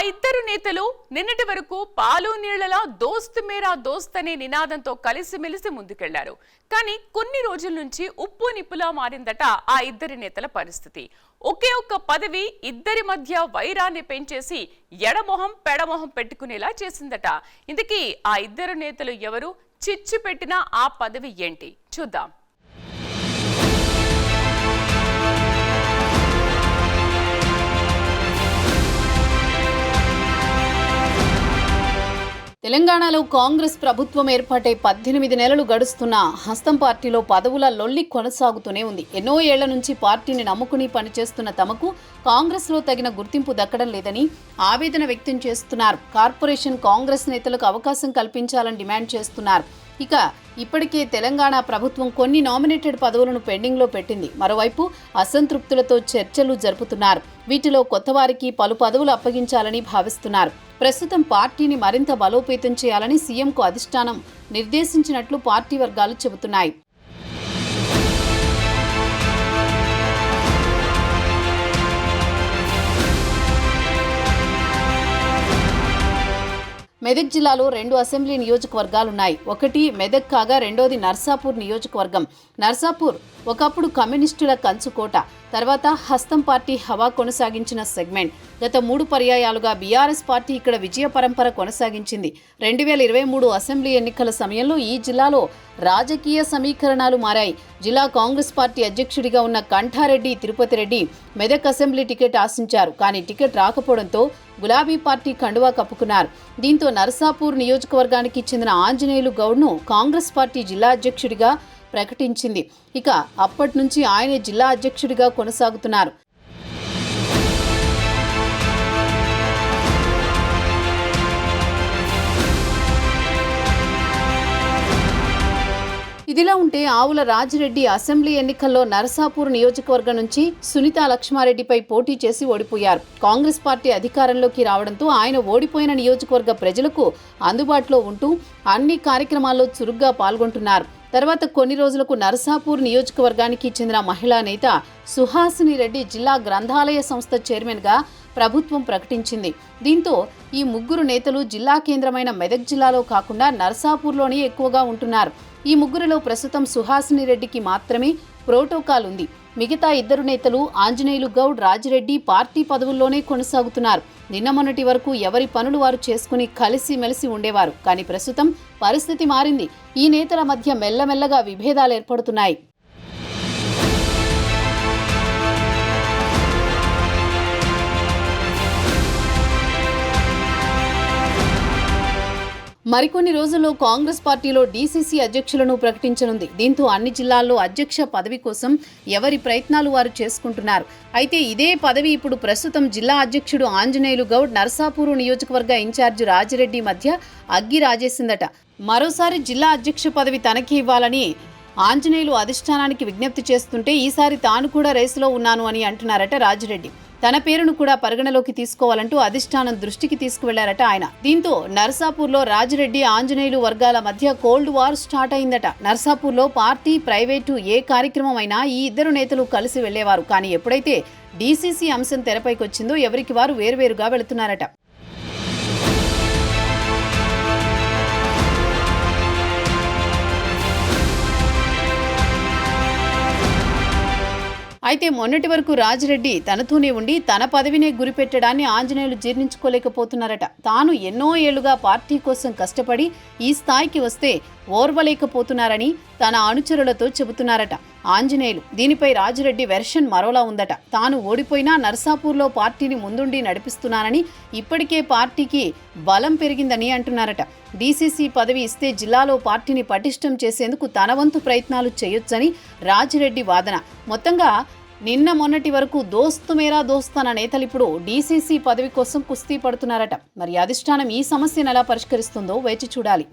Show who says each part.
Speaker 1: ఇద్దరు నేతలు నిన్నటి వరకు పాలు నీళ్లలా దోస్త్ మేరా దోస్త్ అనే నినాదంతో కలిసిమెలిసి ముందుకెళ్లారు. కానీ కొన్ని రోజుల నుంచి ఉప్పు నిప్పులా మారిందట ఆ ఇద్దరి నేతల పరిస్థితి. ఒకే ఒక్క పదవి ఇద్దరి మధ్య వైరాన్ని పెంచేసి ఎడమొహం పెడమొహం పెట్టుకునేలా చేసిందట. ఇందుకీ ఆ ఇద్దరు నేతలు ఎవరు, చిచ్చు పెట్టిన ఆ పదవి ఏంటి చూద్దాం.
Speaker 2: తెలంగాణలో కాంగ్రెస్ ప్రభుత్వం ఏర్పాటై 18 నెలలు గడుస్తున్న హస్తం పార్టీలో పదవుల లొల్లి కొనసాగుతూనే ఉంది. ఎన్నో ఏళ్ల నుంచి పార్టీని నమ్ముకుని పనిచేస్తున్న తమకు కాంగ్రెస్లో తగిన గుర్తింపు దక్కడం లేదని ఆవేదన వ్యక్తం చేస్తున్నారు. కార్పొరేషన్ కాంగ్రెస్ నేతలకు అవకాశం కల్పించాలని డిమాండ్ చేస్తున్నారు. ఇప్పటికే తెలంగాణ ప్రభుత్వం కొన్ని నామినేటెడ్ పదవులను పెండింగ్లో పెట్టింది. మరోవైపు అసంతృప్తులతో చర్చలు జరుపుతున్నారు. వీటిలో కొత్తవారికి పలు పదవులు అప్పగించాలని భావిస్తున్నారు. ప్రస్తుతం పార్టీని మరింత బలోపేతం చేయాలని సీఎంకు అధిష్టానం నిర్దేశించినట్లు పార్టీ వర్గాలు చెబుతున్నాయి. మెదక్ జిల్లాలో 2 అసెంబ్లీ నియోజకవర్గాలున్నాయి. ఒకటి మెదక్ కాగా రెండోది నర్సాపూర్ నియోజకవర్గం. నర్సాపూర్ ఒకప్పుడు కమ్యూనిస్టుల కంచుకోట, తర్వాత హస్తం పార్టీ హవా కొనసాగించిన సెగ్మెంట్. గత 3 పర్యాయాలుగా బీఆర్ఎస్ పార్టీ ఇక్కడ విజయ పరంపర కొనసాగించింది. 2023 అసెంబ్లీ ఎన్నికల సమయంలో ఈ జిల్లాలో రాజకీయ సమీకరణాలు మారాయి. జిల్లా కాంగ్రెస్ పార్టీ అధ్యక్షుడిగా ఉన్న కంఠారెడ్డి తిరుపతి రెడ్డి మెదక్ అసెంబ్లీ టికెట్ ఆశించారు. కానీ టికెట్ రాకపోవడంతో గులాబీ పార్టీ కండువా కప్పుకున్నారు. దీంతో నర్సాపూర్ నియోజకవర్గానికి చెందిన ఆంజనేయులు గౌడ్ను కాంగ్రెస్ పార్టీ జిల్లా అధ్యక్షుడిగా ప్రకటించింది. అప్పటి నుంచి ఆయనే జిల్లా అధ్యక్షుడిగా కొనసాగుతున్నారు. ఇదిలా ఉంటే ఆవుల రాజిరెడ్డి అసెంబ్లీ ఎన్నికల్లో నరసాపూర్ నియోజకవర్గం నుంచి సునీతా లక్ష్మారెడ్డిపై పోటీ చేసి ఓడిపోయారు. కాంగ్రెస్ పార్టీ అధికారంలోకి రావడంతో ఆయన ఓడిపోయిన నియోజకవర్గ ప్రజలకు అందుబాటులో ఉంటూ అన్ని కార్యక్రమాల్లో చురుగ్గా పాల్గొంటున్నారు. తర్వాత కొన్ని రోజులకు నరసాపూర్ నియోజకవర్గానికి చెందిన మహిళా నేత సుహాసిని రెడ్డి జిల్లా గ్రంథాలయ సంస్థ చైర్మన్గా ప్రభుత్వం ప్రకటించింది. దీంతో ఈ ముగ్గురు నేతలు జిల్లా కేంద్రమైన మెదక్ జిల్లాలో కాకుండా నరసాపూర్లోనే ఎక్కువగా ఉంటున్నారు. ఈ ముగ్గురిలో ప్రస్తుతం సుహాసిని రెడ్డికి మాత్రమే ప్రోటోకాల్ ఉంది. మిగతా ఇద్దరు నేతలు ఆంజనేయులు గౌడ్, రాజిరెడ్డి పార్టీ పదవుల్లోనే కొనసాగుతున్నారు. నిన్న మొన్నటి వరకు ఎవరి పనులు వారు చేసుకుని కలిసిమెలిసి ఉండేవారు. కానీ ప్రస్తుతం పరిస్థితి మారింది. ఈ నేతల మధ్య మెల్లమెల్లగా విభేదాలు ఏర్పడుతున్నాయి. మరికొన్ని రోజుల్లో కాంగ్రెస్ పార్టీలో డీసీసీ అధ్యక్షులను ప్రకటించనుంది. దీంతో అన్ని జిల్లాల్లో అధ్యక్ష పదవి కోసం ఎవరి ప్రయత్నాలు వారు చేసుకుంటున్నారు. అయితే ఇదే పదవి ఇప్పుడు ప్రస్తుతం జిల్లా అధ్యక్షుడు ఆంజనేయులు గౌడ్, నర్సాపూరు నియోజకవర్గ ఇన్ఛార్జి రాజిరెడ్డి మధ్య అగ్గి రాజేసిందట. మరోసారి జిల్లా అధ్యక్ష పదవి తనకి ఇవ్వాలని ఆంజనేయులు అధిష్టానానికి విజ్ఞప్తి చేస్తుంటే ఈసారి తాను కూడా రేసులో ఉన్నాను అని అంటున్నారట రాజిరెడ్డి. తన పేరును కూడా పరిగణలోకి తీసుకోవాలంటూ అధిష్టానం దృష్టికి తీసుకువెళ్లారట ఆయన. దీంతో నర్సాపూర్లో రాజిరెడ్డి, ఆంజనేయులు వర్గాల మధ్య కోల్డ్ వార్ స్టార్ట్ అయిందట. నర్సాపూర్లో పార్టీ, ప్రైవేటు ఏ కార్యక్రమం అయినా ఈ ఇద్దరు నేతలు కలిసి వెళ్లేవారు. కానీ ఎప్పుడైతే డీసీసీ అంశం తెరపైకొచ్చిందో ఎవరికి వారు వేరువేరుగా వెళుతున్నారట. అయితే మొన్నటి వరకు రాజిరెడ్డి తనతోనే ఉండి తన పదవినే గురిపెట్టడాన్ని ఆంజనేయులు జీర్ణించుకోలేకపోతున్నారట. తాను ఎన్నో ఏళ్లుగా పార్టీ కోసం కష్టపడి ఈ స్థాయికి వస్తే ఓర్వలేకపోతున్నారని తన అనుచరులతో చెబుతున్నారట ఆంజనేయులు. దీనిపై రాజిరెడ్డి వెర్షన్ మరోలా ఉందట. తాను ఓడిపోయినా నర్సాపూర్లో పార్టీని ముందుండి నడిపిస్తున్నానని, ఇప్పటికే పార్టీకి బలం పెరిగిందని అంటున్నారట. డీసీసీ పదవి ఇస్తే జిల్లాలో పార్టీని పటిష్టం చేసేందుకు తన వంతు ప్రయత్నాలు చేయొచ్చని రాజిరెడ్డి వాదన. మొత్తంగా నిన్న మొన్నటి వరకు దోస్త్ మేరా దోస్త్ అన్న నేతలు ఇప్పుడు డీసీసీ పదవి కోసం కుస్తీ పడుతున్నారట. మరి అధిష్టానం ఈ సమస్యను ఎలా పరిష్కరిస్తుందో వేచి చూడాలి.